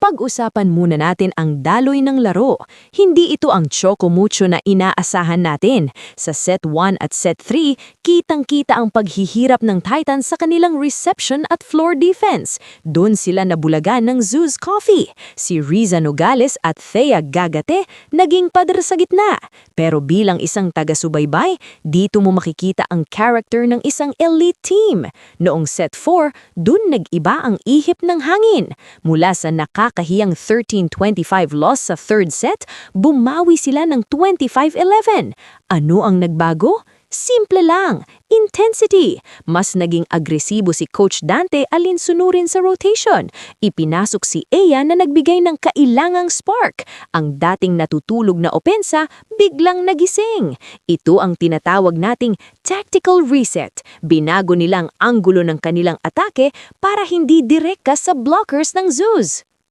Pag-usapan muna natin ang daloy ng laro. Hindi ito ang choco-mucho na inaasahan natin. Sa set 1 at set 3, kitang-kita ang paghihirap ng Titans sa kanilang reception at floor defense. Doon sila nabulagan ng Zeus Coffee. Si Riza Nogales at Thea Gagate naging pader sa gitna. Pero bilang isang taga-subaybay, dito mo makikita ang character ng isang elite team. Noong set 4, doon nag-iba ang ihip ng hangin. Mula sa nakakahiyang 13-25 loss sa third set, bumawi sila ng 25-11. Ano ang nagbago? Simple lang, intensity. Mas naging agresibo si Coach Dante alinsunurin sa rotation. Ipinasok si Ea na nagbigay ng kailangang spark. Ang dating natutulog na opensa, biglang nagising. Ito ang tinatawag nating tactical reset. Binago nilang anggulo ng kanilang atake para hindi direkta sa blockers ng Zeus.